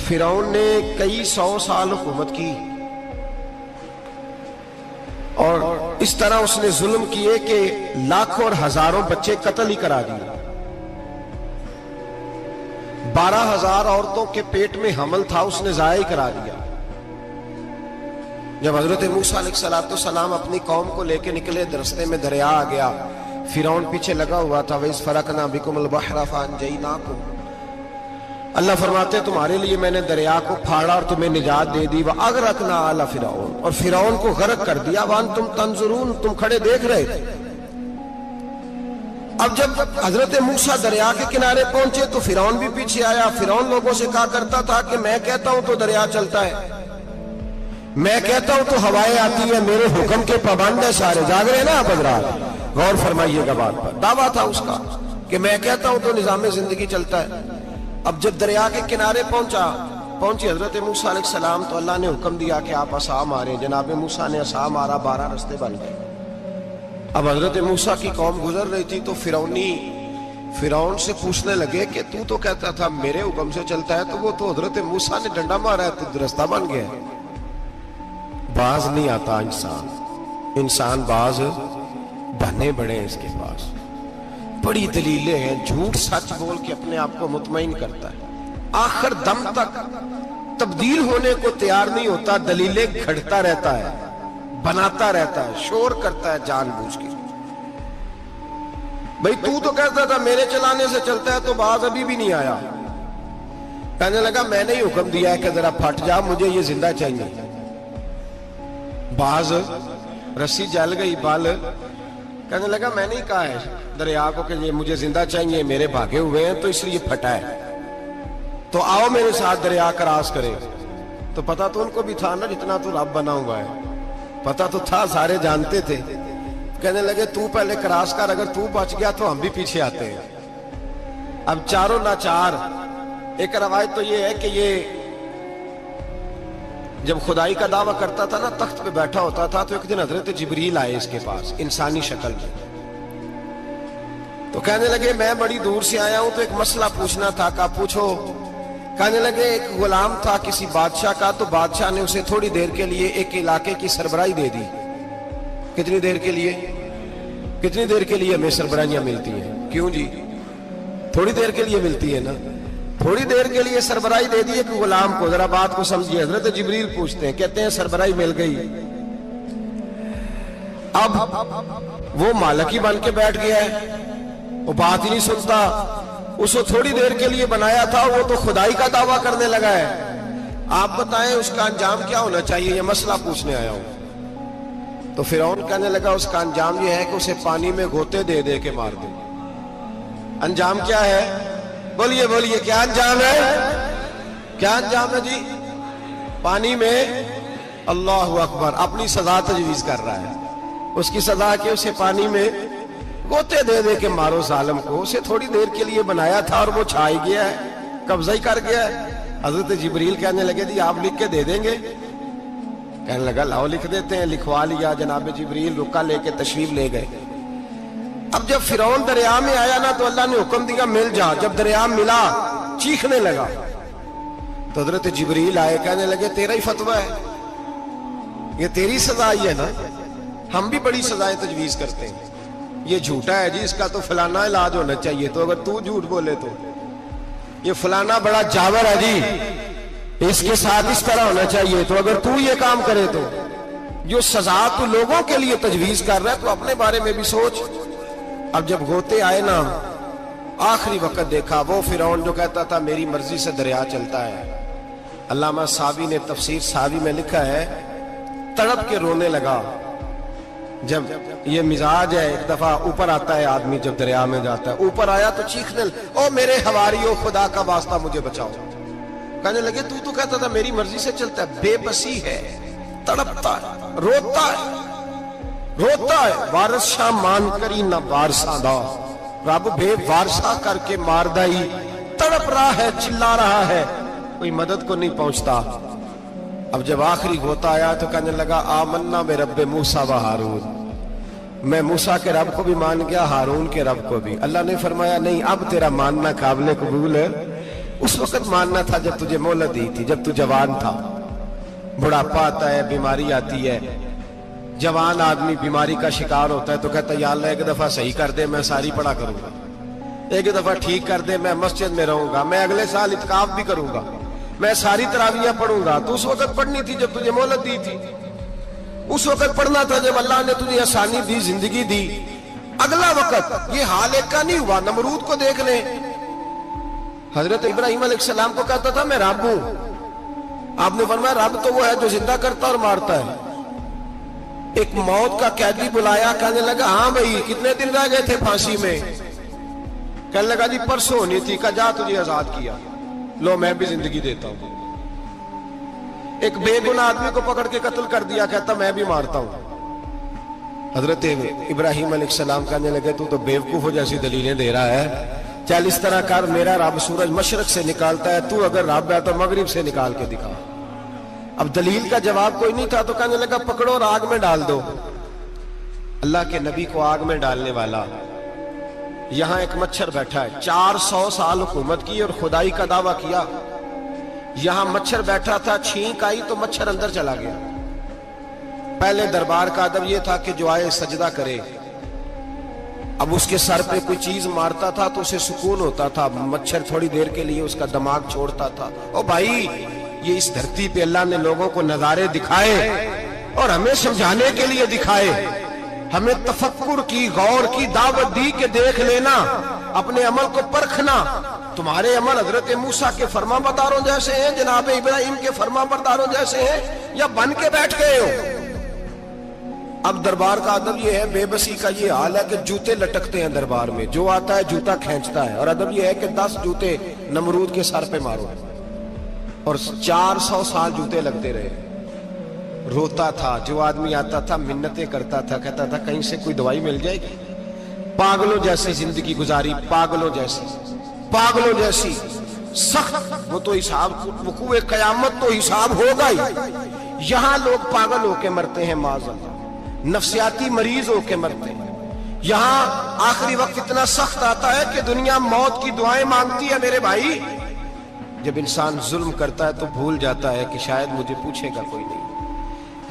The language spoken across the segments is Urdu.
فرعون نے کئی 100 سال حکومت کی اور اس طرح اس نے ظلم کیے کہ لاکھوں اور ہزاروں بچے قتل ہی کرا دیے. 12,000 عورتوں کے پیٹ میں حمل تھا اس نے ضائع کرا دیا. جب حضرت موسیٰ علیہ السلام اپنی قوم کو لے کے نکلے رستے میں دریا آ گیا, فرعون پیچھے لگا ہوا تھا. وَإِذْ فَرَقْنَا بِكُمُ الْبَحْرَ فَأَنْجَيْنَاكُمْ, اللہ فرماتے تمہارے لیے میں نے دریا کو پھاڑا اور تمہیں نجات دے دی. وَأَغْرَقْنَا آلَ فِرْعَوْنَ, اور فرعون کو غرق کر دیا. وَأَنْتُمْ تَنْظُرُونَ, تم کھڑے دیکھ رہے تھے. اب جب حضرت موسیٰ دریا کے کنارے پہنچے تو فرعون بھی پیچھے آیا. فرعون لوگوں سے کہا کرتا تھا کہ میں کہتا ہوں تو دریا چلتا ہے, میں کہتا ہوں تو ہوائیں آتی ہیں, میرے حکم کے پابند ہے سارے. جاگ رہے نا آپ حضرات, غور فرمائیے گا بات پر. دعویٰ تھا اس کا کہ میں کہتا ہوں تو نظام زندگی چلتا ہے. اب جب دریا کے کنارے پہنچی حضرت موسیٰ علیہ السلام تو اللہ نے حکم دیا کہ آپ عصا ماریں. جناب موسیٰ نے عصا مارا, 12 رستے بن گئے. اب حضرت موسیٰ کی قوم گزر رہی تھی تو فرعون سے پوچھنے لگے کہ تو کہتا تھا میرے حکم سے چلتا ہے, تو وہ تو حضرت موسیٰ نے ڈنڈا مارا ہے تو رستہ بن گیا ہے. باز نہیں آتا انسان باز بنے بڑے ہیں اس کے پاس. بڑی دلیلیں ہیں, جھوٹ سچ بول کے اپنے آپ کو مطمئن کرتا ہے, آخر دم تک تبدیل ہونے کو تیار نہیں ہوتا. دلیلیں گھڑتا رہتا ہے, بناتا رہتا ہے, شور کرتا ہے جان بوجھ کے. بھئی تو کہتا تھا میرے چلانے سے چلتا ہے, تو باز ابھی بھی نہیں آیا. کہنے لگا میں نے ہی حکم دیا ہے کہ ذرا پھٹ جا, مجھے یہ زندہ چاہیے. باز رسی جل گئی بال, کہنے لگا میں نہیں کہا ہے دریا کو کہ یہ مجھے زندہ چاہیے, میرے بھاگے ہوئے ہیں تو اس لیے پھٹا ہے, تو آؤ میرے ساتھ دریا کراس کرے. تو پتا تو ان کو بھی تھا نا, جتنا تو رب بنا ہوا ہے پتا تو تھا, سارے جانتے تھے. کہنے لگے تو پہلے کراس کر, اگر تو بچ گیا تو ہم بھی پیچھے آتے ہیں. اب چاروں ناچار. ایک روایت تو یہ ہے کہ یہ جب خدائی کا دعویٰ کرتا تھا نا, تخت پہ بیٹھا ہوتا تھا, تو ایک دن حضرت جبریل آئے اس کے پاس انسانی شکل میں. تو کہنے لگے میں بڑی دور سے آیا ہوں تو ایک مسئلہ پوچھنا تھا. کہا پوچھو. کہنے لگے ایک غلام تھا کسی بادشاہ کا, تو بادشاہ نے اسے تھوڑی دیر کے لیے ایک علاقے کی سربراہی دے دی. کتنی دیر کے لیے ہمیں سربراہیاں ملتی ہیں؟ کیوں جی, تھوڑی دیر کے لیے ملتی ہے نا. تھوڑی دیر کے لیے سربراہی دے دی ایک غلام کو. ذرا بات کو سمجھیے. حضرت جبریل پوچھتے ہیں, کہتے ہیں سربراہی مل گئی. اب وہ مالک ہی بن کے بیٹھ گیا ہے, وہ بات ہی نہیں سنتا. اس کو تھوڑی دیر کے لیے بنایا تھا, وہ تو خدائی کا دعویٰ کرنے لگا ہے. آپ بتائیں اس کا انجام کیا ہونا چاہیے, یہ مسئلہ پوچھنے آیا ہوں. تو فرعون کہنے لگا اس کا انجام یہ ہے کہ اسے پانی میں غوطے دے دے کے مار دے. انجام کیا ہے؟ بولیے کیا انجام ہے؟ کیا انجام ہے جی؟ پانی میں, اللہ اکبر, اپنی سزا تجویز کر رہا ہے. اس کی سزا کہ اسے پانی میں غوطے دے دے کے مارو ظالم کو. اسے تھوڑی دیر کے لیے بنایا تھا اور وہ چھائی گیا ہے, قبضہ ہی کر گیا ہے. حضرت جبریل کہنے لگے جی آپ لکھ کے دے دیں گے؟ کہنے لگا لاؤ لکھ دیتے ہیں. لکھوا لیا. جناب جبریل رکا لے کے تشریف لے گئے. اب جب فرعون دریا میں آیا نا تو اللہ نے حکم دیا مل جا. جب دریا ملا چیخنے لگا تو حضرت جبریل آئے, کہنے لگے تیرا ہی فتویٰ ہے, یہ تیری سزا ہی ہے نا, ہم بھی بڑی سزائیں تجویز کرتے ہیں. یہ جھوٹا ہے جی, اس کا تو فلانا علاج ہونا چاہیے, تو اگر تو جھوٹ بولے تو یہ فلانا بڑا جاور ہے جی, اس کے ساتھ اس طرح ہونا چاہیے, تو اگر تو یہ کام کرے تو جو سزا تو لوگوں کے لیے تجویز کر رہا ہے تو اپنے بارے میں بھی سوچ. اب جب غوطے آئے نا, آخری وقت دیکھا وہ فرعون جو کہتا تھا میری مرضی سے دریا چلتا ہے. علامہ ساوی نے تفسیر ساوی میں لکھا ہے, تڑپ کے رونے لگا. جب یہ مزاج ہے, ایک دفعہ اوپر آتا ہے آدمی جب دریا میں جاتا ہے, اوپر آیا تو چیخنے او میرے حواریو خدا کا واسطہ مجھے بچاؤ. کہنے لگے تو کہتا تھا میری مرضی سے چلتا ہے. بے بسی ہے, تڑپتا ہے, روتا ہے. وارث شاہ مان کری نہ وارثہ دا, رب بے وارثہ کر کے مار دائی. تڑپ رہا ہے, چلا رہا ہے, کوئی مدد کو نہیں پہنچتا. اب جب آخری ہوتا آیا تو کہنے لگا آمنا میں رب موسیٰ و ہارون, میں موسیٰ کے رب کو بھی مان گیا, ہارون کے رب کو بھی. اللہ نے فرمایا نہیں, اب تیرا ماننا قابل قبول اس وقت ماننا تھا جب تجھے مہلت دی تھی، جب تو جوان تھا. بڑھاپا آتا ہے، بیماری آتی ہے، جوان آدمی بیماری کا شکار ہوتا ہے تو کہتا ہے یا اللہ ایک دفعہ صحیح کر دے، میں ساری پڑھا کروں گا، ایک دفعہ ٹھیک کر دے، میں مسجد میں رہوں گا، میں اگلے سال اعتکاف بھی کروں گا، میں ساری تراویحیں پڑھوں گا. تو اس وقت پڑھنی تھی جب تجھے مہلت دی تھی، اس وقت پڑھنا تھا جب اللہ نے تجھے آسانی دی، زندگی دی. اگلا وقت یہ حال ایک کا نہیں ہوا. نمرود کو دیکھ لیں، حضرت ابراہیم علیہ السلام کو کہتا تھا میں رب ہوں. آپ نے فرمایا رب تو وہ ہے جو زندہ کرتا اور مارتا ہے. ایک موت کا قیدی بلایا، کہنے لگا ہاں بھائی کتنے دن رہ گئے تھے پھانسی میں؟ کہنے لگا جی پرسوں ہونی تھی. کہا جا تجھے آزاد کیا، لو میں بھی زندگی دیتا ہوں. ایک بے گناہ آدمی کو پکڑ کے قتل کر دیا، کہتا میں بھی مارتا ہوں. حضرت ابراہیم علیہ السلام کہنے لگے تو بیوقوفوں جیسی دلیلیں دے رہا ہے، چل اس طرح کر، میرا رب سورج مشرق سے نکالتا ہے، تو اگر رب ہے تو مغرب سے نکال کے دکھا. اب دلیل کا جواب کوئی نہیں تھا تو کہنے لگا پکڑو اور آگ میں ڈال دو. اللہ کے نبی کو آگ میں ڈالنے والا. یہاں ایک مچھر بیٹھا ہے، 400 سال حکومت کی اور خدائی کا دعویٰ کیا. یہاں مچھر بیٹھا تھا، چھینک آئی تو مچھر اندر چلا گیا. پہلے دربار کا ادب یہ تھا کہ جو آئے سجدہ کرے. اب اس کے سر پہ کوئی چیز مارتا تھا تو اسے سکون ہوتا تھا، مچھر تھوڑی دیر کے لیے اس کا دماغ چھوڑتا تھا. او بھائی یہ اس دھرتی پہ اللہ نے لوگوں کو نظارے دکھائے اور ہمیں سمجھانے کے لیے دکھائے، ہمیں تفکر کی، غور کی دعوت دی کہ دیکھ لینا، اپنے عمل کو پرکھنا. تمہارے عمل حضرت موسیٰ کے فرما برداروں جیسے ہیں، جناب ابراہیم کے فرما برداروں جیسے ہیں، یا بن کے بیٹھ گئے ہو؟ اب دربار کا ادب یہ ہے، بے بسی کا یہ حال ہے کہ جوتے لٹکتے ہیں دربار میں، جو آتا ہے جوتا کھینچتا ہے. اور ادب یہ ہے کہ 10 جوتے نمرود کے سر پہ مارو. اور 400 سال جوتے لگتے رہے. روتا تھا، جو آدمی آتا تھا منتیں کرتا تھا، کہتا تھا کہیں سے کوئی دوائی مل جائے گی. پاگلوں جیسی زندگی گزاری، پاگلوں جیسی سخت. وہ تو حساب، وقوع قیامت تو حساب ہوگا ہی. یہاں لوگ پاگل ہو کے مرتے ہیں، معاذ اللہ، نفسیاتی مریض ہو کے مرتے ہیں. یہاں آخری وقت اتنا سخت آتا ہے کہ دنیا موت کی دعائیں مانگتی ہے. میرے بھائی جب انسان ظلم کرتا ہے تو بھول جاتا ہے کہ شاید مجھے پوچھے گا کوئی نہیں.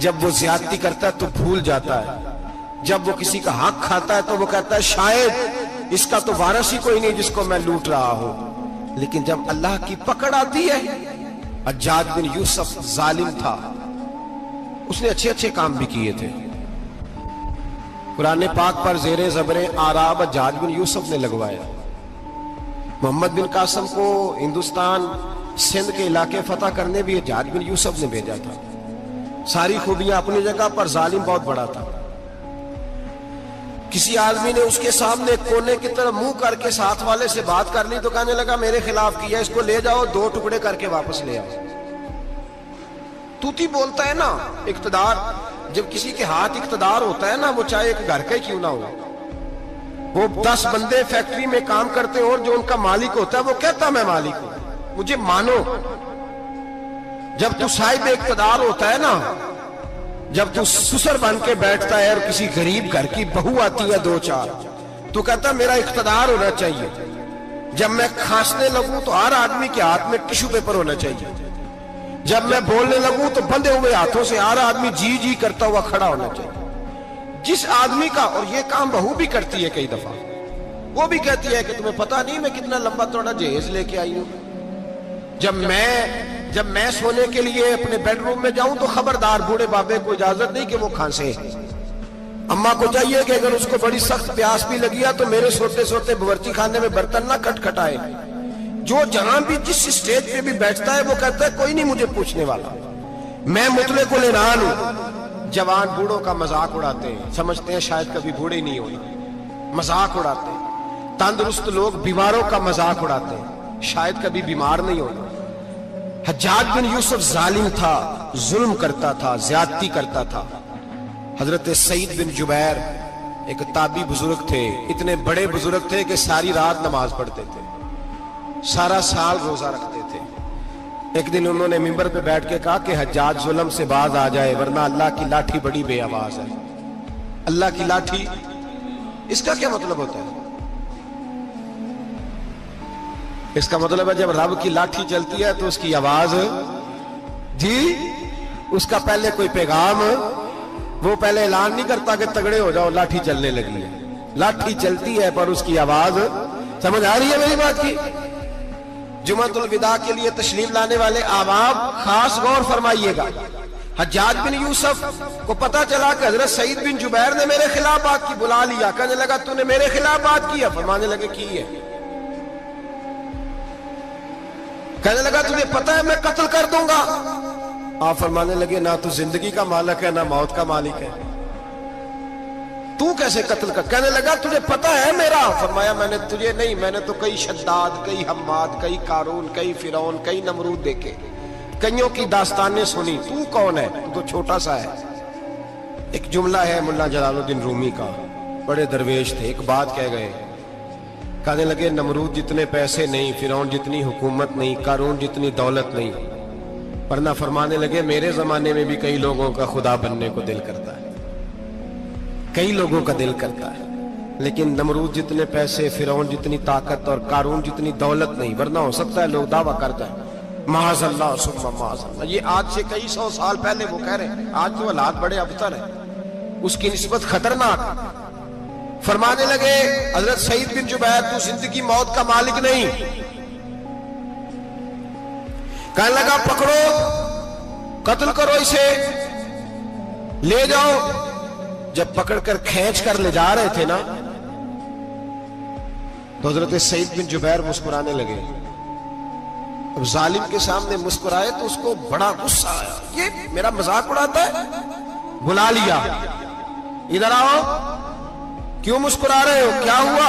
جب وہ زیادتی کرتا ہے تو بھول جاتا ہے. جب وہ کسی کا حق کھاتا ہے تو وہ کہتا ہے شاید اس کا تو وارث ہی کوئی نہیں جس کو میں لوٹ رہا ہوں. لیکن جب اللہ کی پکڑ آتی ہے، حجاج بن یوسف ظالم تھا، اس نے اچھے کام بھی کیے تھے. قرآن پاک پر زیر زبر آراب حجاج بن یوسف نے لگوایا. محمد بن قاسم کو ہندوستان سندھ کے علاقے فتح کرنے بھی حجاج بن یوسف نے بھیجا تھا. ساری خوبیاں اپنی جگہ پر، ظالم بہت بڑا تھا. کسی آدمی نے اس کے سامنے کونے کی طرف منہ کر کے ساتھ والے سے بات کر لی تو کہنے لگا میرے خلاف کیا، اس کو لے جاؤ، 2 ٹکڑے کر کے واپس لے آؤ. توتی بولتا ہے نا اقتدار. جب کسی کے ہاتھ اقتدار ہوتا ہے نا، وہ چاہے ایک گھر کا ہی کیوں نہ ہو، وہ 10 بندے فیکٹری میں کام کرتے اور جو ان کا مالک ہوتا ہے وہ کہتا میں مالک ہوں، مجھے مانو. جب تو صاحب اقتدار ہوتا ہے نا، جب تو سسر بن کے بیٹھتا ہے اور کسی غریب گھر کی بہو آتی ہے 2-4 تو کہتا میرا اقتدار ہونا چاہیے. جب میں کھانسنے لگوں تو ہر آدمی کے ہاتھ میں ٹشو پیپر ہونا چاہیے. جب میں بولنے لگوں تو بندھے ہوئے ہاتھوں سے ہر آدمی جی کرتا ہوا کھڑا ہونا چاہیے. جس آدمی کا، اور یہ کام بہو بھی کرتی ہے کئی دفعہ، وہ بھی کہتی ہے کہ تمہیں پتا نہیں میں کتنا لمبا چوڑا جہیز لے کے آئی ہوں. جب میں سونے کے لیے اپنے بیڈ روم میں جاؤں تو خبردار بوڑھے بابے کو اجازت نہیں کہ وہ کھانسے. اماں کو چاہیے کہ اگر اس کو بڑی سخت پیاس بھی لگی ہے تو میرے سوتے باورچی خانے میں برتن نہ کھٹکھٹائے. جو جہاں بھی جس اسٹیج پہ بھی بیٹھتا ہے وہ کہتا ہے کوئی نہیں مجھے پوچھنے والا، میں مطلق العنان ہوں. جوان بوڑھوں کا مذاق اڑاتے ہیں، سمجھتے ہیں شاید کبھی بوڑھے نہیں ہوئے، مذاق اڑاتے ہیں. تندرست لوگ بیماروں کا مذاق اڑاتے ہیں، شاید کبھی بیمار نہیں ہوئے. حجاج بن یوسف ظالم تھا، ظلم کرتا تھا، زیادتی کرتا تھا. حضرت سعید بن جبیر ایک تابعی بزرگ تھے، اتنے بڑے بزرگ تھے کہ ساری رات نماز پڑھتے تھے، سارا سال روزہ رکھتے تھے. ایک دن انہوں نے منبر پہ بیٹھ کے کہا کہ حجاج ظلم سے باز آ جائے ورنہ اللہ کی لاٹھی بڑی بے آواز ہے. اللہ کی لاٹھی، اس کا کیا مطلب ہوتا ہے؟ اس کا مطلب ہے جب رب کی لاٹھی چلتی ہے تو اس کی آواز جی اس کا پہلے کوئی پیغام وہ پہلے اعلان نہیں کرتا کہ تگڑے ہو جاؤ لاٹھی چلنے لگی ہے. لاٹھی چلتی ہے پر اس کی آواز سمجھ آ رہی ہے میری بات کی. جمعۃ الوداع کے لیے تشریف لانے والے احباب خاص غور فرمائیے گا. حجاج بن یوسف کو پتا چلا کہ حضرت سعید بن جبیر نے میرے خلاف بات کی. بلا لیا, کہنے لگا تو نے میرے خلاف بات کی ہے؟ فرمانے لگے کی ہے. کہنے لگا تجھے پتا ہے میں قتل کر دوں گا؟ آپ فرمانے لگے نہ تو زندگی کا مالک ہے نہ موت کا مالک ہے, تو کیسے قتل کر؟ کہنے لگا تجھے پتا ہے میرا؟ فرمایا میں نے تجھے نہیں, میں نے تو کئی شداد, کئی حماد, کئی قارون, کئی فرعون, کئی نمرود دیکھے, کئیوں کی داستانیں سنی. تو کون ہے؟ تو چھوٹا سا ہے. ایک جملہ ہے ملا جلال الدین رومی کا, بڑے درویش تھے, ایک بات کہہ گئے. کہنے لگے نمرود جتنے پیسے نہیں, فرعون جتنی حکومت نہیں, قارون جتنی دولت نہیں, ورنہ فرمانے لگے میرے زمانے میں بھی کئی لوگوں کا خدا بننے کو دل کرتا ہے, کئی لوگوں کا دل کرتا ہے, لیکن نمرود جتنے پیسے, فرعون جتنی طاقت اور قارون جتنی دولت نہیں, ورنہ ہو سکتا ہے لوگ دعویٰ کر جائیں معاذ اللہ ثم معاذ اللہ. یہ آج سے کئی سو سال پہلے وہ کہہ رہے ہیں, آج تو حالات بڑے ابتر ہیں, اس کی نسبت خطرناک. فرمانے لگے حضرت سعید بن جبیر تو زندگی موت کا مالک نہیں. کہنے لگا پکڑو, قتل کرو اسے, لے جاؤ. جب پکڑ کر کھینچ کر لے جا رہے تھے نا تو حضرت سعید بن جبیر مسکرانے لگے. اب ظالم کے سامنے مسکرائے تو اس کو بڑا غصہ آیا, یہ میرا مذاق اڑاتا ہے. بلا لیا, ادھر آؤ, کیوں مسکرا رہے ہو, کیا ہوا؟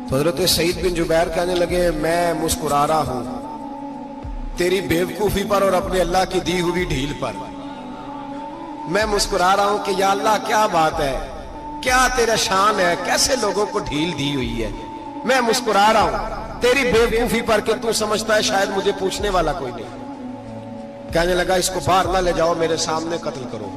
تو حضرت سعید بن جبیر کہنے لگے میں مسکرا رہا ہوں تیری بیوقوفی پر اور اپنے اللہ کی دی ہوئی ڈھیل پر. میں مسکرا رہا ہوں کہ یا اللہ کیا بات ہے, کیا تیرا شان ہے, کیسے لوگوں کو ڈھیل دی ہوئی ہے. میں مسکرا رہا ہوں تیری بیوقوفی پر کہ تو سمجھتا ہے شاید مجھے پوچھنے والا کوئی نہیں. کہنے لگا اس کو باہر نہ لے جاؤ, میرے سامنے قتل کرو.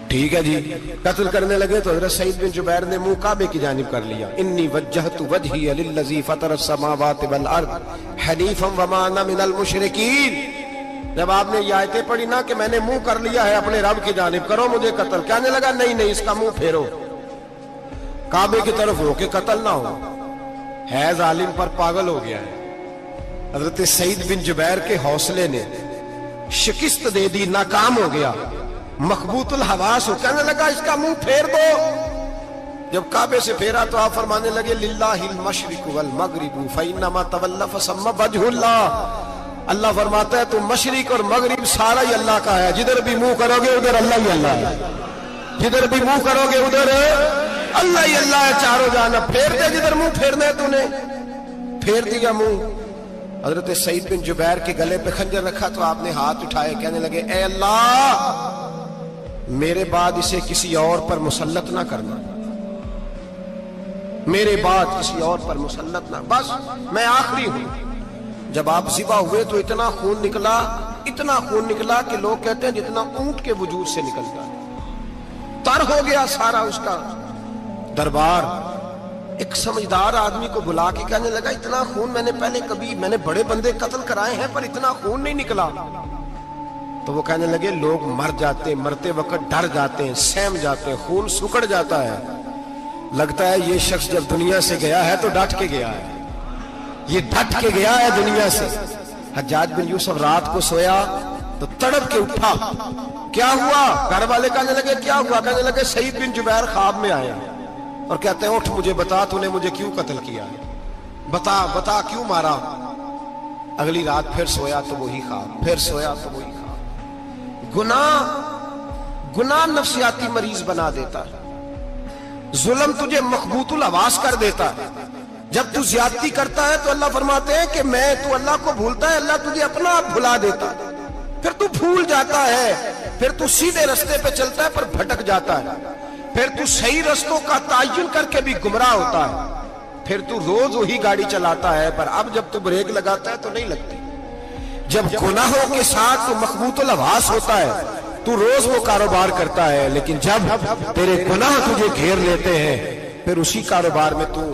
ٹھیک ہے جی. قتل کرنے لگے تو حضرت سعید بن جبیر نے منہ کعبے کی جانب کر لیا. انی وجہت وجہی للذی فطر السماوات والارض حنیفا وما انا من المشرکین. جب آپ نے یہ آیتیں پڑھی نا کہ میں نے منہ کر لیا ہے اپنے رب کی جانب, کرو مجھے قتل. کہنے لگا نہیں نہیں, اس کا منہ پھیرو, کعبے کی طرف ہو کے قتل نہ ہو. ہے ظالم پر پاگل ہو گیا ہے. حضرت سعید بن جبیر کے حوصلے نے شکست دے دی, ناکام ہو گیا, مخبوط الحواس ہو. کہنے لگا اس کا منہ پھیر دو. جب کعبے سے پھیرا تو آپ فرمانے لگے للہ المشرق والمغرب فإنما تولى فثم وجه اللہ. اللہ فرماتا ہے تو مشرق اور مغرب سارا ہی اللہ کا ہے, جدھر بھی منہ کرو گے ادھر اللہ ہی اللہ ہے, جدھر بھی منہ کرو گے ادھر اللہ ہی اللہ ہے چاروں جانب. پھیر دے جدھر منہ پھیرنا ہے, تو نے پھیر دیا منہ. حضرت سعید بن جبیر کے گلے پہ خنجر رکھا تو آپ نے ہاتھ اٹھائے, کہنے لگے اے اللہ میرے بعد اسے کسی اور پر مسلط نہ کرنا, میرے بعد کسی اور پر مسلط نہ, بس میں آخری ہوں. جب آپ ذبح ہوئے تو اتنا خون نکلا کہ لوگ کہتے ہیں جتنا اونٹ کے وجود سے نکلتا ہے. تر ہو گیا سارا اس کا دربار. ایک سمجھدار آدمی کو بلا کے کہنے لگا اتنا خون میں نے بڑے بندے قتل کرائے ہیں پر اتنا خون نہیں نکلا. تو وہ کہنے لگے لوگ مر جاتے ہیں, مرتے وقت ڈر جاتے ہیں, سہم جاتے ہیں, خون سکڑ جاتا ہے. لگتا ہے یہ شخص جب دنیا سے گیا ہے تو ڈٹ کے گیا ہے, یہ ڈٹ کے گیا ہے دنیا سے. حجاج بن یوسف رات کو سویا تو تڑپ کے اٹھا, کیا ہوا؟ گھر والے کہنے لگے کیا ہوا؟ کہنے لگے سعید بن جبیر خواب میں آیا اور کہتے ہیں اٹھ مجھے بتا تو نے مجھے کیوں قتل کیا, بتا کیوں مارا. اگلی رات پھر سویا تو وہی خواب, پھر سویا تو وہی خواب. گناہ نفسیاتی مریض بنا دیتا ہے, ظلم تجھے مخبوط الحواس کر دیتا ہے. جب تو زیادتی کرتا ہے تو اللہ فرماتے ہیں کہ تو اللہ کو بھولتا ہے, اللہ تجھے اپنا آپ بھلا دیتا ہے. پھر تو بھول جاتا ہے, پھر تو سیدھے رستے پہ چلتا ہے پر بھٹک جاتا ہے, پھر تو صحیح رستوں کا تعین کر کے بھی گمراہ ہوتا ہے, پھر تو روز وہی گاڑی چلاتا ہے پر اب جب تو بریک لگاتا ہے تو نہیں لگتی. جب گناہوں کے ساتھ تو مخبوط الحواس ہوتا ہے تو روز وہ کاروبار کرتا ہے, لیکن جب تیرے گناہ تجھے گھیر لیتے ہیں پھر اسی کاروبار میں تو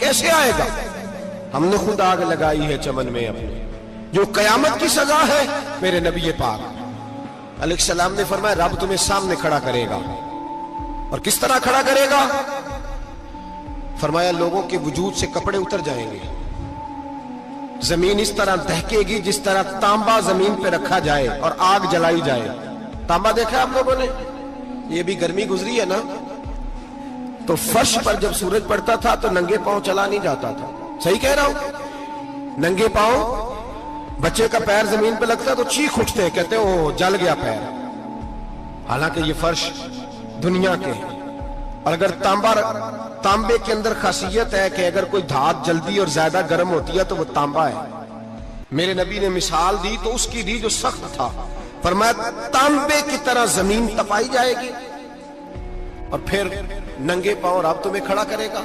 کیسے آئے گا؟ ہم نے خود آگ لگائی ہے چمن میں اپنے، جو قیامت کی سزا ہے میرے نبی پاک علیہ السلام نے فرمایا رب تمہیں سامنے کھڑا کرے گا. اور کس طرح کھڑا کرے گا؟ فرمایا لوگوں کے وجود سے کپڑے اتر جائیں گے، زمین اس طرح دہکے گی جس طرح تانبا زمین پہ رکھا جائے اور آگ جلائی جائے. تانبا دیکھا آپ لوگوں نے؟ یہ بھی گرمی گزری ہے نا، تو فرش پر جب سورج پڑتا تھا تو ننگے پاؤں چلا نہیں جاتا تھا. صحیح کہہ رہا ہوں؟ ننگے پاؤں، بچے کا پیر زمین پہ لگتا تو چیخ اٹھتے ہیں، کہتے ہیں وہ جل گیا پیر. حالانکہ یہ فرش دنیا کے ہیں. اور اگر تانبے کے اندر خاصیت ہے کہ اگر کوئی دھات جلدی اور زیادہ گرم ہوتی ہے تو وہ تانبا ہے. میرے نبی نے مثال دی تو اس کی دی جو سخت تھا. فرمایا تانبے کی طرح زمین تپائی جائے گی اور پھر ننگے پاؤں رب تمہیں کھڑا کرے گا.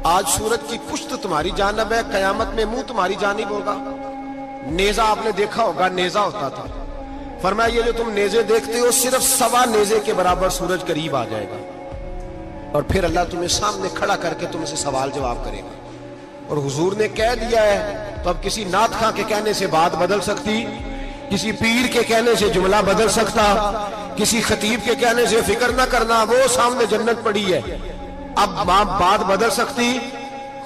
آج سورج کی پشت تمہاری جانب ہے، قیامت میں منہ تمہاری جانب ہوگا. نیزہ آپ نے دیکھا ہوگا، نیزہ ہوتا تھا. فرمایا یہ جو تم نیزے دیکھتے ہو صرف سوا نیزے کے برابر سورج قریب آ جائے گا اور پھر اللہ تمہیں سامنے کھڑا کر کے تم سے سوال جواب کرے گا. اور حضور نے کہہ دیا ہے تو اب کسی نعت خواں کے کہنے سے بات بدل سکتی، کسی پیر کے کہنے سے جملہ بدل سکتا، کسی خطیب کے کہنے سے فکر نہ کرنا وہ سامنے جنت پڑی ہے، اب بات بدل سکتی.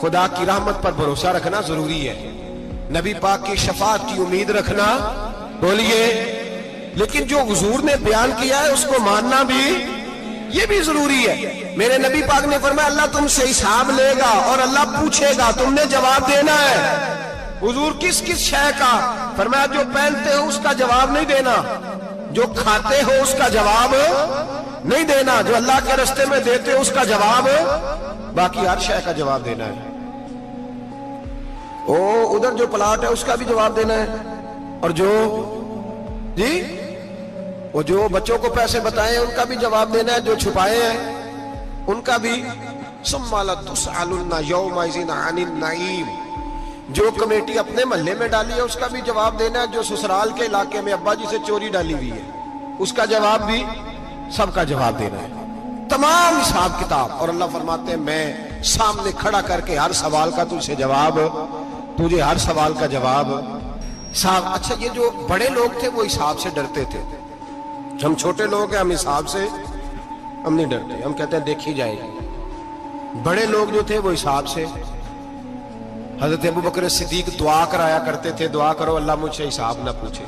خدا کی رحمت پر بھروسہ رکھنا ضروری ہے، نبی پاک کی شفاعت کی امید رکھنا. بولیے. لیکن جو حضور نے بیان کیا ہے اس کو ماننا بھی یہ بھی ضروری ہے. میرے نبی پاک نے فرمایا اللہ تم سے حساب لے گا اور اللہ پوچھے گا، تم نے جواب دینا ہے. حضور کس کس شے کا؟ فرمایا جو پہنتے ہو اس کا جواب نہیں دینا، جو کھاتے ہو اس کا جواب نہیں دینا، جو اللہ کے راستے میں دیتے ہو اس کا جواب، باقی ہر شے کا جواب دینا ہے. ادھر جو پلاٹ ہے اس کا بھی جواب دینا ہے، اور جو وہ جو بچوں کو پیسے بتائے ان کا بھی جواب دینا ہے، جو چھپائے ہیں ان کا بھی. ثم لتسألن یومئذ عن النعیم. جو کمیٹی اپنے محلے میں ڈالی ہے اس کا بھی جواب دینا ہے، جو سسرال کے علاقے میں ابا جی سے چوری ڈالی ہوئی ہے اس کا جواب بھی، سب کا جواب دینا ہے، تمام حساب کتاب. اور اللہ فرماتے ہیں میں سامنے کھڑا کر کے ہر سوال کا تجھ سے جواب، تجھے ہر سوال کا جواب. اچھا یہ جو بڑے لوگ تھے وہ حساب سے ڈرتے تھے، ہم چھوٹے لوگ ہیں ہم حساب سے ہم نہیں ڈرتے، ہم کہتے ہیں دیکھی جائے گی. بڑے لوگ جو تھے وہ حساب سے. حضرت ابو بکر صدیق دعا کرایا کرتے تھے، دعا کرو اللہ مجھ سے حساب نہ پوچھے.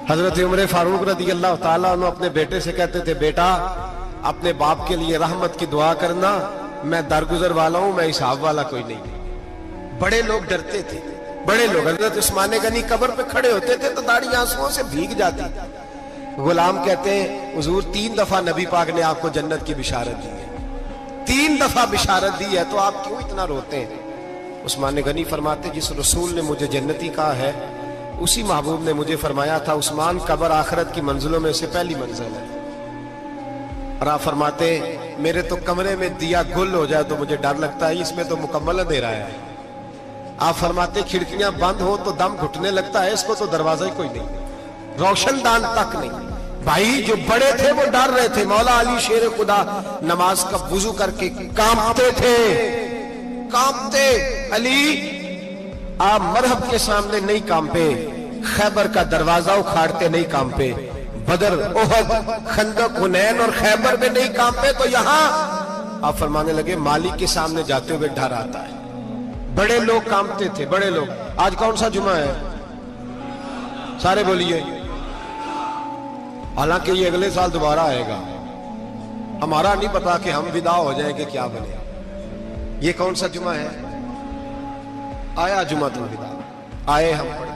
حضرت عمر فاروق رضی اللہ تعالیٰ عنہ اپنے بیٹے سے کہتے تھے بیٹا اپنے باپ کے لیے رحمت کی دعا کرنا، میں درگزر والا ہوں، میں حساب والا کوئی نہیں. بڑے لوگ ڈرتے تھے، بڑے لوگ. حضرت عثمان غنی قبر پہ کھڑے ہوتے تھے تو داڑھی آنسوؤں سے بھیگ جاتی. غلام کہتے ہیں حضور 3 دفعہ نبی پاک نے آپ کو جنت کی بشارت دی ہے، 3 دفعہ بشارت دی ہے تو آپ کیوں اتنا روتے ہیں؟ عثمان غنی فرماتے جس رسول نے مجھے جنتی کہا ہے اسی محبوب نے مجھے فرمایا تھا عثمان قبر آخرت کی منزلوں میں سے پہلی منزل ہے. اور آپ فرماتے میرے تو کمرے میں دیا گل ہو جائے تو مجھے ڈر لگتا ہے، اس میں تو مکمل اندھیرا ہے. آپ فرماتے کھڑکیاں بند ہو تو دم گھٹنے لگتا ہے، اس کو تو دروازہ ہی کوئی نہیں، روشن دان تک نہیں. بھائی جو بڑے تھے وہ ڈر رہے تھے. مولا علی شیر خدا نماز کا وضو کر کے کانپتے تھے، کانپتے. علی آپ مرحب کے سامنے نہیں کانپے، خیبر کا دروازہ اکھاڑتے نہیں کانپے، بدر احد خندق حنین اور خیبر میں نہیں کانپے، تو یہاں آپ فرمانے لگے مالک کے سامنے جاتے ہوئے ڈر آتا ہے. بڑے لوگ کانپتے تھے، بڑے لوگ. آج کون سا جمعہ ہے؟ سارے بولیے. حالانکہ یہ اگلے سال دوبارہ آئے گا، ہمارا نہیں پتا کہ ہم ودا ہو جائیں کہ کیا بنے. یہ کون سا جمعہ ہے؟ آیا جمعۃ الوداع، آئے ہم پڑھے.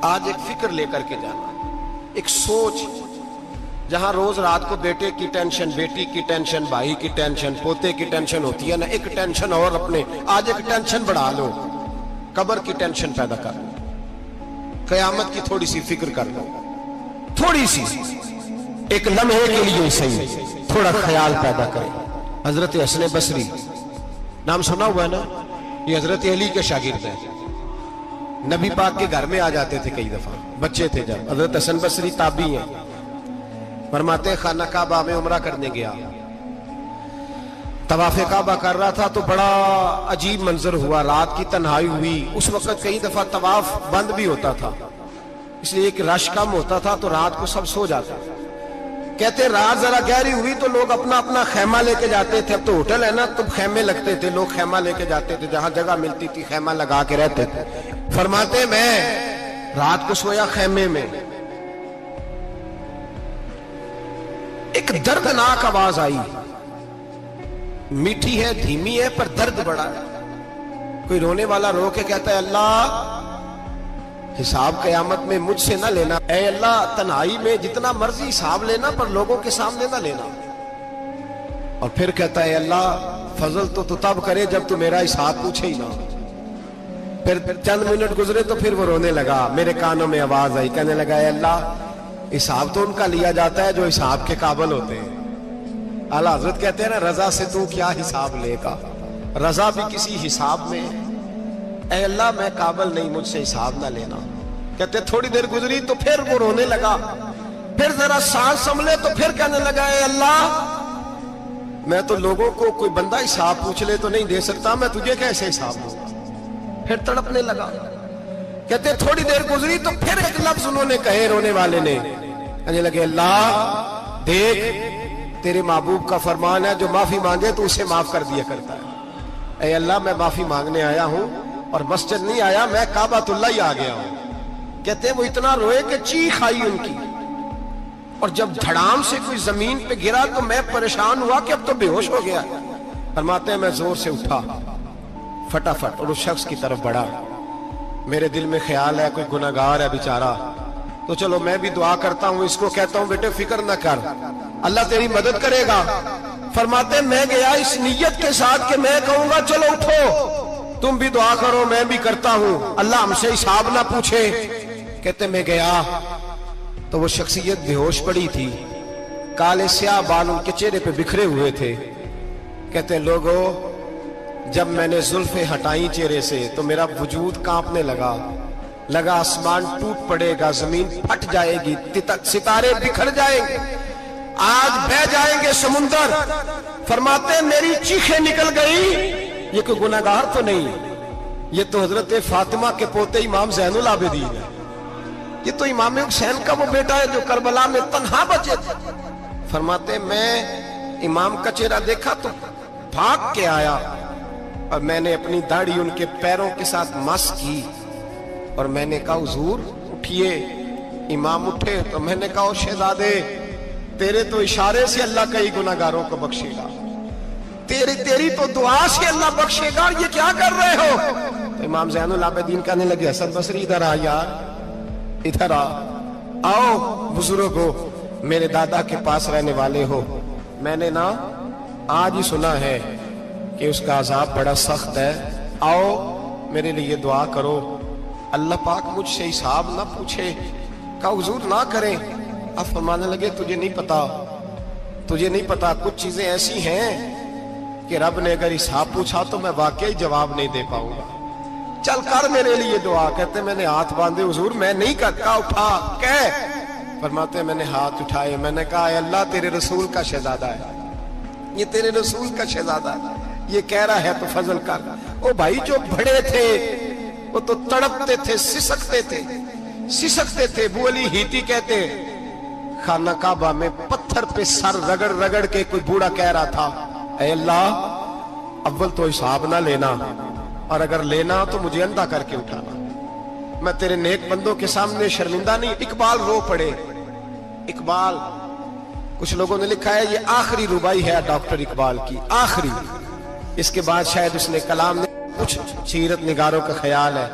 آج ایک فکر لے کر کے جانا، ایک سوچ. جہاں روز رات کو بیٹے کی ٹینشن، بیٹی کی ٹینشن، بھائی کی ٹینشن، پوتے کی ٹینشن ہوتی ہے نا، ایک ٹینشن اور اپنے آج ایک ٹینشن بڑھا لو، قبر کی ٹینشن پیدا کر لو، قیامت کی تھوڑی سی فکر کر لو، تھوڑی سی ایک لمحے کے لیے صحیح تھوڑا خیال پیدا کرے. حضرت حسن بصری نام سنا ہوا ہے نا، یہ حضرت علی کے شاگرد ہیں. نبی پاک کے گھر میں آ جاتے تھے کئی دفعہ، بچے تھے جب. حضرت حسن بصری تابعی ہیں. فرماتے خانہ کعبہ میں عمرہ کرنے گیا، طواف کعبہ کر رہا تھا تو بڑا عجیب منظر ہوا، رات کی تنہائی ہوئی. اس وقت کئی دفعہ طواف بند بھی ہوتا تھا، اس لیے کہ رش کم ہوتا تھا تو رات کو سب سو جاتے. کہتے رات ذرا گہری ہوئی تو لوگ اپنا اپنا خیمہ لے کے جاتے تھے. اب تو ہوٹل ہے نا تو خیمے لگتے تھے، لوگ خیمہ لے کے جاتے تھے، جہاں جگہ ملتی تھی خیمہ لگا کے رہتے تھے. فرماتے میں رات کو سویا خیمے میں، ایک دردناک آواز آئی، میٹھی ہے دھیمی ہے پر درد بڑا ہے. کوئی رونے والا رو کے کہتا ہے اللہ حساب قیامت میں مجھ سے نہ لینا، اے اللہ تنہائی میں جتنا مرضی حساب لینا پر لوگوں کے سامنے نہ لینا. اور پھر کہتا ہے اللہ فضل تو تب کرے جب تو میرا حساب پوچھے ہی نہ. پھر چند منٹ گزرے تو پھر وہ رونے لگا. میرے کانوں میں آواز آئی، کہنے لگا اے اللہ حساب تو ان کا لیا جاتا ہے جو حساب کے قابل ہوتے ہیں. اعلیٰ حضرت کہتے ہیں نا رضا سے تو کیا حساب لے گا، رضا بھی کسی حساب میں. اے اللہ میں قابل نہیں، مجھ سے حساب نہ لینا. کہتے تھوڑی دیر گزری تو پھر وہ رونے لگا. پھر ذرا سانس سنبھلے تو پھر کہنے لگا اے اللہ میں تو لوگوں کو کوئی بندہ حساب پوچھ لے تو نہیں دے سکتا، میں تجھے کیسے حساب دوں گا. پھر تڑپنے لگا. کہتے تھوڑی دیر گزری تو پھر ایک لفظ انہوں نے کہے رونے والے نے، کہنے لگے اللہ دیکھ تیرے محبوب کا فرمان ہے جو معافی مانگے تو اسے معاف کر دیا کرتا ہے. اے اللہ میں معافی مانگنے آیا ہوں اور مسجد نہیں آیا، میں کعبۃ اللہ ہی آ گیا ہوں. کہتے ہیں وہ اتنا روئے کہ چیخ آئی ان کی، اور جب دھڑام سے کوئی زمین پہ گرا تو میں پریشان ہوا کہ اب تو بے ہوش ہو گیا. فرماتے ہیں میں زور سے اٹھا فٹافٹ اور اس شخص کی طرف بڑھا. میرے دل میں خیال ہے کوئی گناہگار ہے بیچارہ، تو چلو میں بھی دعا کرتا ہوں. اس کو کہتا ہوں بیٹے فکر نہ کر، اللہ تیری مدد کرے گا. فرماتے ہیں میں گیا اس نیت کے ساتھ کہ میں کہوں گا چلو اٹھو تم بھی دعا کرو، میں بھی کرتا ہوں، اللہ ہم سے حساب نہ پوچھے. کہتے میں گیا تو وہ شخصیت بے ہوش پڑی تھی، کالے سیاہ بال ان کے چہرے پہ بکھرے ہوئے تھے. کہتے ہیں لوگو جب میں نے زلفیں ہٹائیں چہرے سے تو میرا وجود کانپنے لگا آسمان ٹوٹ پڑے گا، زمین پھٹ جائے گی، ستارے بکھر جائیں گے، آج بہ جائیں گے سمندر. فرماتے ہیں میری چیخیں نکل گئی. یہ کوئی گناہگار تو نہیں، یہ تو حضرت فاطمہ کے پوتے امام زین العابدین ہے، یہ تو امام حسین کا وہ بیٹا ہے جو کربلا میں تنہا بچے تھے. فرماتے ہیں میں امام کا چہرہ دیکھا تو بھاگ کے آیا اور میں نے اپنی داڑھی ان کے پیروں کے ساتھ مس کی اور میں نے کہا حضور اٹھئے. امام اٹھے تو میں نے کہا شہزادے تیرے تو اشارے سے اللہ کئی گناہگاروں کو بخشے گا، تیری تو دعا سے اللہ بخشے گا، یہ کیا کر رہے ہو؟ تو امام زین العابدین کہنے لگے حسن بصری ادھر آ یار، ادھر آؤ بزرگو، میرے دادا کے پاس رہنے والے ہو. میں نے نا آج ہی سنا ہے کہ اس کا عذاب بڑا سخت ہے، آؤ میرے لیے دعا کرو، اللہ پاک مجھ سے حساب نہ پوچھے. کہا حضور نہ کریں. اب فرمانے لگے تجھے نہیں پتا کچھ چیزیں ایسی ہیں کہ رب نے اگر حساب پوچھا تو میں واقعی جواب نہیں دے پاؤں گا، چل کر میرے لیے دعا. کہتے میں نے ہاتھ باندھے حضور میں نہیں کرتا، اٹھا کہہ. فرماتے میں نے ہاتھ اٹھائے، میں نے کہا اے اللہ تیرے رسول کا شہزادہ ہے، یہ تیرے رسول کا شہزادہ ہے، یہ کہہ رہا ہے تو فضل کر. او بھائی جو بڑے تھے وہ تو تڑپتے تھے، سسکتے تھے. ابو علی ہیتی کہتے خانہ کعبہ میں پتھر پہ سر رگڑ رگڑ کے کوئی بوڑھا کہہ رہا تھا اے اللہ اول تو حساب نہ لینا، اور اگر لینا تو مجھے اندھا کر کے اٹھانا، میں تیرے نیک بندوں کے سامنے شرمندہ نہیں. اقبال رو پڑے. اقبال کچھ لوگوں نے لکھا ہے یہ آخری ربائی ہے ڈاکٹر اقبال کی، آخری. اس کے بعد شاید اس نے کلام نے کچھ سیرت نگاروں کا خیال ہے.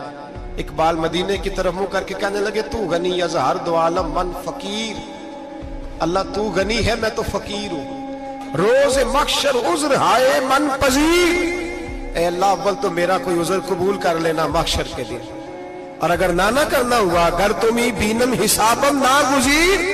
اقبال مدینے کی طرف منہ کر کے کہنے لگے تو غنی از ہر دو عالم من فقیر. اللہ تو غنی ہے میں تو فقیر ہوں. روز محشر عذر ہائے من پذیر. اے اللہ اول تو میرا کوئی عذر قبول کر لینا محشر کے دن، اور اگر نہ کرنا ہوا اگر تمہیں بینم حسابم نہ گزیر،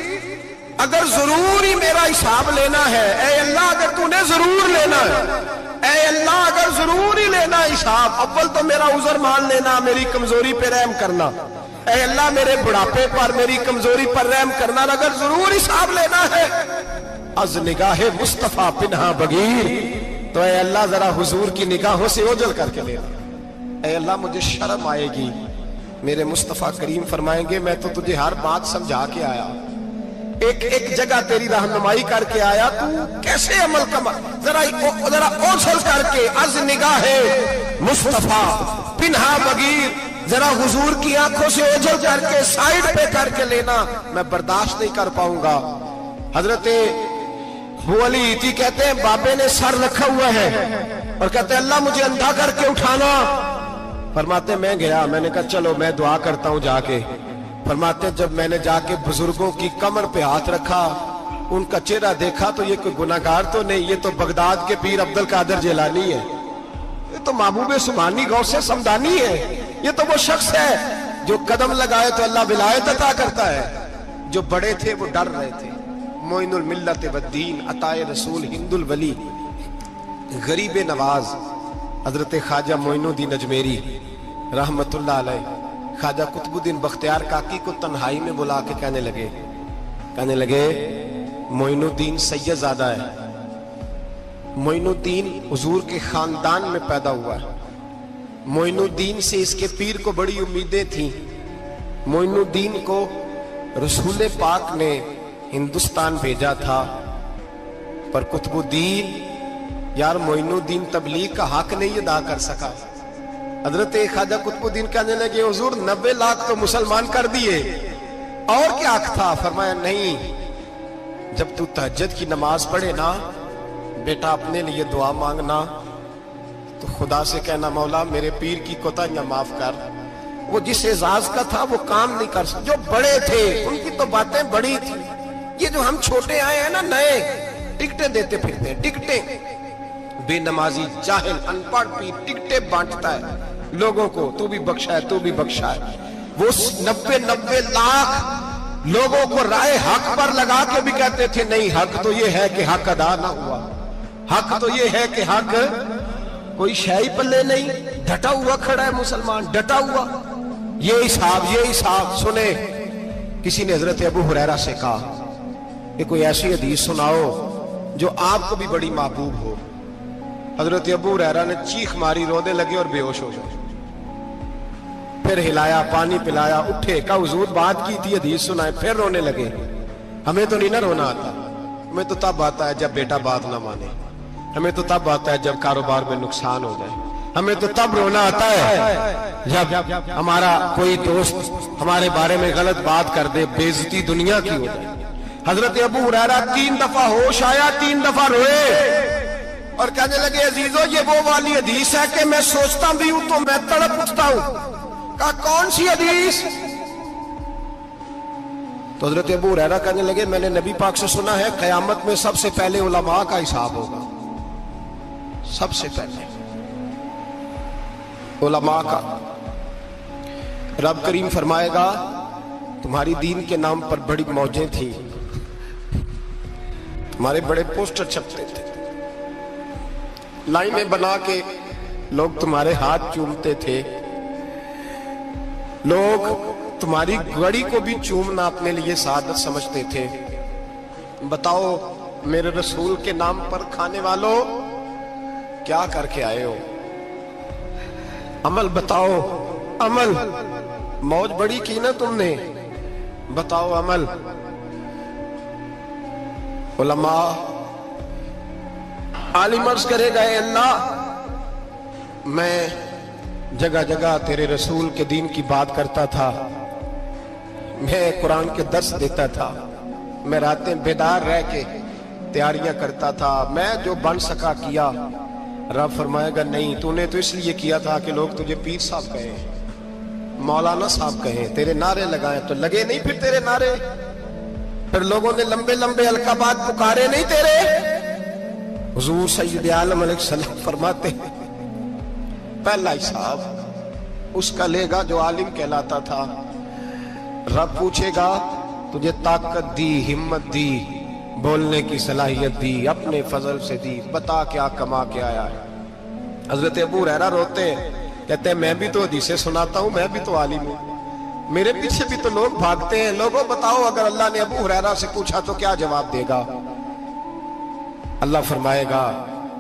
اگر ضرور ہی میرا حساب لینا ہے اے اللہ، اگر تو نے ضرور لینا ہے اے اللہ، اگر ضرور ہی لینا حساب، اول تو میرا عذر مان لینا، میری کمزوری پہ رحم کرنا. اے اللہ میرے بڑھاپے پر میری کمزوری پر رحم کرنا، اگر ضرور حساب لینا ہے از نگاہ مصطفیٰ پنہا بغیر. تو اے اللہ ذرا حضور کی نگاہوں سے اوجل کر کے لینا. اے اللہ مجھے شرم آئے گی. میرے مصطفیٰ کریم فرمائیں گے میں تو تجھے ہر بات سمجھا کے آیا, ایک ایک جگہ تیری رہنمائی کر کے آیا, تو کیسے عمل کا ذرا اوجھل کر کے از نگاہ مصطفیٰ پنہا بغیر ذرا حضور کی آنکھوں سے اوجھل کر کے سائیڈ پہ کر کے لینا میں برداشت نہیں کر پاؤں گا. حضرت ابو علی ایتی کہتے ہیں بابے نے سر رکھا ہوا ہے اور کہتے ہیں اللہ مجھے اندھا کر کے اٹھانا. فرماتے میں گیا, میں نے کہا چلو میں دعا کرتا ہوں جا کے. فرماتے جب میں نے جا کے بزرگوں کی کمر پہ ہاتھ رکھا, ان کا چہرہ دیکھا تو یہ کوئی گناہگار تو نہیں, یہ تو بغداد کے پیر عبد القادر جیلانی ہے, یہ تو محبوب سبحانی غوث سمدانی ہے, یہ تو وہ شخص ہے جو قدم لگائے تو اللہ ولایت عطا کرتا ہے. جو بڑے تھے وہ ڈر رہے تھے. معین الملت والدین عطائے رسول ہند الولی غریب نواز حضرت خواجہ معین الدین اجمیری رحمت اللہ علیہ خواجہ قطب الدین بختیار کاکی کو تنہائی میں بلا کے کہنے لگے معین الدین سید زادہ ہے, معین الدین حضور کے خاندان میں پیدا ہوا ہے, معین الدین سے اس کے پیر کو بڑی امیدیں تھیں. معین الدین کو رسول پاک نے ہندوستان بھیجا تھا, پر قطب الدین یار معین الدین تبلیغ کا حق نہیں ادا کر سکا. حضرت خواجہ قطب الدین کہنے لگے حضور 90 لاکھ تو مسلمان کر دیے, اور کیا حق تھا؟ فرمایا نہیں, جب تو تہجد کی نماز پڑھے نا بیٹا اپنے لیے دعا مانگنا تو خدا سے کہنا مولا میرے پیر کی کوتاہیاں معاف کر. وہ جس اعزاز کا تھا وہ کام نہیں کر سکتا. جو بڑے تھے ان کی تو باتیں بڑی تھی, یہ جو ہم چھوٹے آئے ہیں نا نئے ٹکٹیں دیتے پھرتے ہیں, ٹکٹیں. بے نمازی جاہل ان پڑھ پیر ٹکٹیں بانٹتا ہے لوگوں کو, تو بھی بخشا ہے تو بھی بخشا ہے. وہ 90 لاکھ لوگوں کو رائے حق پر لگا کے بھی کہتے تھے نہیں حق تو یہ ہے کہ حق ادا نہ ہوا, حق تو یہ ہے کہ حق کوئی شے پلے نہیں. ڈٹا ہوا کھڑا ہے مسلمان, ڈٹا ہوا. یہ حساب سنے. کسی نے حضرت ابو ہریرہ سے کہا کہ کوئی ایسی حدیث سناؤ جو آپ کو بھی بڑی محبوب ہو. حضرت ابو ہریرہ نے چیخ ماری, رونے لگے اور بے ہوش ہو گئے. پھر ہلایا, پانی پلایا, اٹھے, کہا حضور بات کی تھی حدیث سنائے. پھر رونے لگے. ہمیں تو نہیں نہ رونا آتا, ہمیں تو تب آتا ہے جب بیٹا بات نہ مانے, ہمیں تو تب آتا ہے جب کاروبار میں نقصان ہو جائے, ہمیں تو تب رونا آتا ہے جب ہمارا کوئی دوست ہمارے بارے میں غلط بات کر دے, بے عزتی دنیا کی ہو جائے. حضرت ابو ہریرہ 3 دفعہ ہوش آیا, 3 دفعہ روئے اور کہنے لگے عزیزو یہ وہ والی حدیث ہے کہ میں سوچتا بھی ہوں تو میں تڑپ اٹھتا ہوں. کہا کون سی حدیث؟ تو حضرت ابو ہریرہ کہنے لگے میں نے نبی پاک سے سنا ہے قیامت میں سب سے پہلے علماء کا حساب ہوگا, سب سے پہلے علماء کا. رب کریم فرمائے گا تمہاری دین کے نام پر بڑی موجیں تھیں, تمہارے بڑے پوسٹر چھپتے تھے, لائنیں بنا کے لوگ تمہارے ہاتھ چومتے تھے, لوگ تمہاری گڑی کو بھی چومنا اپنے لیے سعادت سمجھتے تھے. بتاؤ میرے رسول کے نام پر کھانے والوں کیا کر کے آئے ہو؟ عمل بتاؤ, عمل. موج بڑی کی نا تم نے, بتاؤ عمل. علماء عالم عرض کرے گا اے اللہ میں جگہ جگہ تیرے رسول کے دین کی بات کرتا تھا, میں قرآن کے درس دیتا تھا, میں راتیں بیدار رہ کے تیاریاں کرتا تھا, میں جو بن سکا کیا. رب فرمائے گا نہیں, تو نے تو اس لیے کیا تھا کہ لوگ تجھے پیر صاحب کہیں, مولانا صاحب کہیں, تیرے نعرے لگائیں تو لگے نہیں پھر تیرے نعرے, پھر لوگوں نے لمبے لمبے القابات پکارے نہیں تیرے. حضور سید عالم علیہ السلام فرماتے پہلا حساب اس کا لے گا جو عالم کہلاتا تھا. رب پوچھے گا تجھے طاقت دی, ہمت دی, بولنے کی صلاحیت دی, اپنے فضل سے دی, بتا کیا کما کے آیا ہے. حضرت ابو ہریرہ روتے ہیں, کہتے ہیں میں بھی تو حدیثیں سناتا ہوں, میں بھی تو عالم ہوں, میرے پیچھے بھی تو لوگ بھاگتے ہیں. لوگوں بتاؤ اگر اللہ نے ابو ہریرہ سے پوچھا تو کیا جواب دے گا؟ اللہ فرمائے گا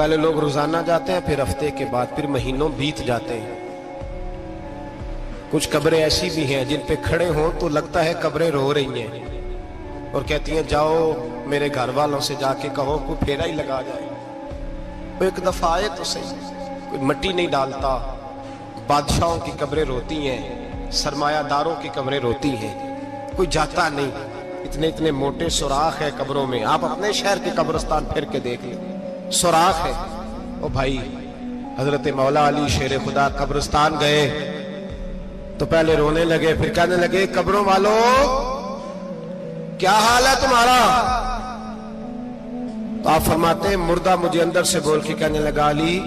پہلے لوگ روزانہ جاتے ہیں، پھر ہفتے کے بعد، پھر مہینوں بیت جاتے ہیں۔ کچھ قبریں ایسی بھی ہیں جن پہ کھڑے ہوں تو لگتا ہے قبریں رو رہی ہیں اور کہتی ہیں جاؤ میرے گھر والوں سے جا کے کہو کوئی پھیرا ہی لگا جائے، وہ ایک دفعہ آئے تو صحیح، کوئی مٹی نہیں ڈالتا۔ بادشاہوں کی قبریں روتی ہیں، سرمایہ داروں کی قبریں روتی ہیں، کوئی جاتا نہیں، اتنے اتنے موٹے سوراخ ہے قبروں میں۔ آپ اپنے شہر کے قبرستان پھر کے دیکھ لیں، سوراخ ہے۔ او بھائی، حضرت مولا علی شیر خدا قبرستان گئے تو پہلے رونے لگے، پھر کہنے لگے قبروں والوں کیا حال ہے تمہارا؟ تو آپ فرماتے ہیں مردہ مجھے اندر سے بول کے کہنے لگا علی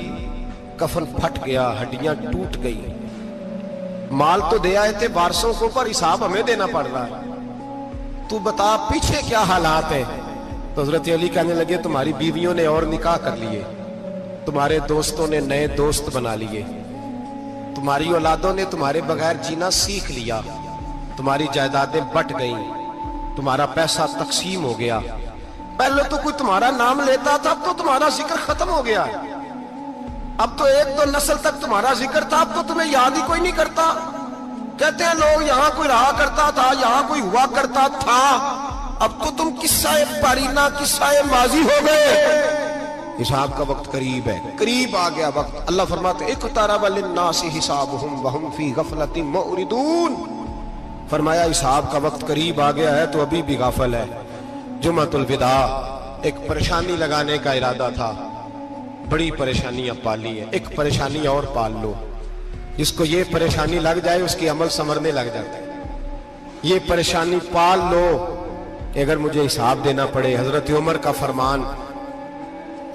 کفن پھٹ گیا، ہڈیاں ٹوٹ گئی، مال تو دے آئے تھے وارثوں کو پر حساب ہمیں دینا پڑ رہا ہے، تو بتا پیچھے کیا حالات ہیں؟ تو حضرت علی کہنے لگے تمہاری بیویوں نے اور نکاح کر لیے، تمہارے دوستوں نے نئے دوست بنا لیے، تمہاری اولادوں نے تمہارے بغیر جینا سیکھ لیا، تمہاری جائیدادیں بٹ گئیں، تمہارا پیسہ تقسیم ہو گیا۔ پہلے تو کوئی تمہارا نام لیتا تھا، اب تو تمہارا ذکر ختم ہو گیا، اب تو ایک دو نسل تک تمہارا ذکر تھا، اب تو تمہیں یاد ہی کوئی نہیں کرتا۔ کہتے ہیں لوگ یہاں کوئی رہا کرتا تھا، یہاں کوئی ہوا کرتا تھا، اب تو تم قصہ پارینہ قصہ ماضی ہو گئے، حساب کا وقت قریب ہے، قریب آ گیا وقت۔ اللہ فرماتے اقترب للناس حسابهم وهم فی غفلۃ معرضون، فرمایا حساب کا وقت قریب آ گیا ہے تو ابھی بھی غافل ہے۔ جمعۃ الوداع ایک پریشانی لگانے کا ارادہ تھا، بڑی پریشانیاں پالی ہیں، ایک پریشانی اور پال لو، جس کو یہ پریشانی لگ جائے اس کی عمل سنورنے لگ جاتا ہے۔ یہ پریشانی پال لو اگر مجھے حساب دینا پڑے۔ حضرت عمر کا فرمان،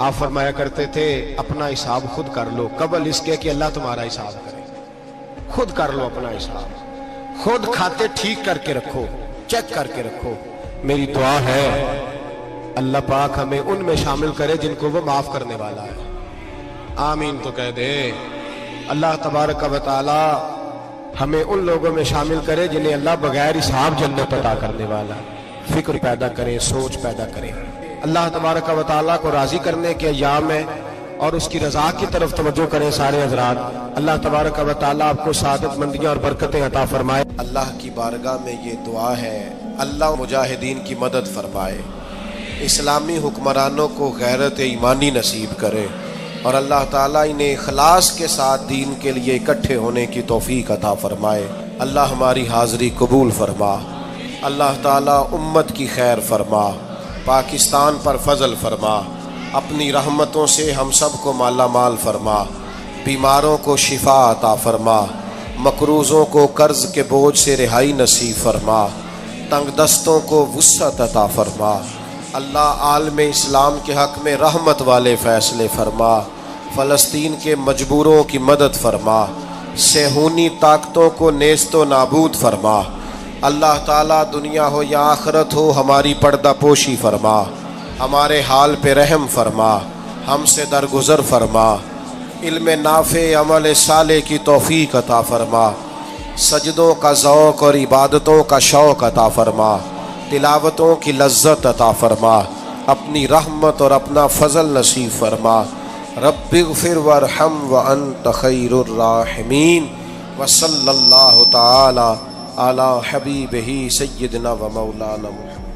آپ فرمایا کرتے تھے اپنا حساب خود کر لو قبل اس کے کہ اللہ تمہارا حساب کرے، خود کر لو اپنا حساب، خود کھاتے ٹھیک کر کے رکھو، چیک کر کے رکھو۔ میری دعا ہے اللہ پاک ہمیں ان میں شامل کرے جن کو وہ معاف کرنے والا ہے، آمین تو کہہ دے۔ اللہ تبارک و تعالی ہمیں ان لوگوں میں شامل کرے جنہیں اللہ بغیر حساب جنت عطا کرنے والا ہے۔ فکر پیدا کریں، سوچ پیدا کریں۔ اللہ تبارک و تعالیٰ کو راضی کرنے کے ایام ہے اور اس کی رضا کی طرف توجہ کریں سارے حضرات۔ اللہ تبارک و تعالیٰ آپ کو سعادت مندیاں اور برکتیں عطا فرمائے۔ اللہ کی بارگاہ میں یہ دعا ہے اللہ مجاہدین کی مدد فرمائے، اسلامی حکمرانوں کو غیرت ایمانی نصیب کرے اور اللہ تعالیٰ انہیں اخلاص کے ساتھ دین کے لیے اکٹھے ہونے کی توفیق عطا فرمائے۔ اللہ ہماری حاضری قبول فرما، اللہ تعالیٰ امت کی خیر فرما، پاکستان پر فضل فرما، اپنی رحمتوں سے ہم سب کو مالا مال فرما، بیماروں کو شفا عطا فرما، مقروضوں کو قرض کے بوجھ سے رہائی نصیب فرما، تنگ دستوں کو وسعت عطا فرما۔ اللہ عالم اسلام کے حق میں رحمت والے فیصلے فرما، فلسطین کے مجبوروں کی مدد فرما، صہیونی طاقتوں کو نیست و نابود فرما۔ اللہ تعالیٰ دنیا ہو یا آخرت ہو ہماری پردہ پوشی فرما، ہمارے حال پہ رحم فرما، ہم سے درگزر فرما، علم نافع عمل صالح کی توفیق عطا فرما، سجدوں کا ذوق اور عبادتوں کا شوق عطا فرما، تلاوتوں کی لذت عطا فرما، اپنی رحمت اور اپنا فضل نصیب فرما۔ رب اغفر وارحم وانت خیر الراحمین، وصلی اللہ تعالی علی حبیبہ سیدنا و مولانا محمد۔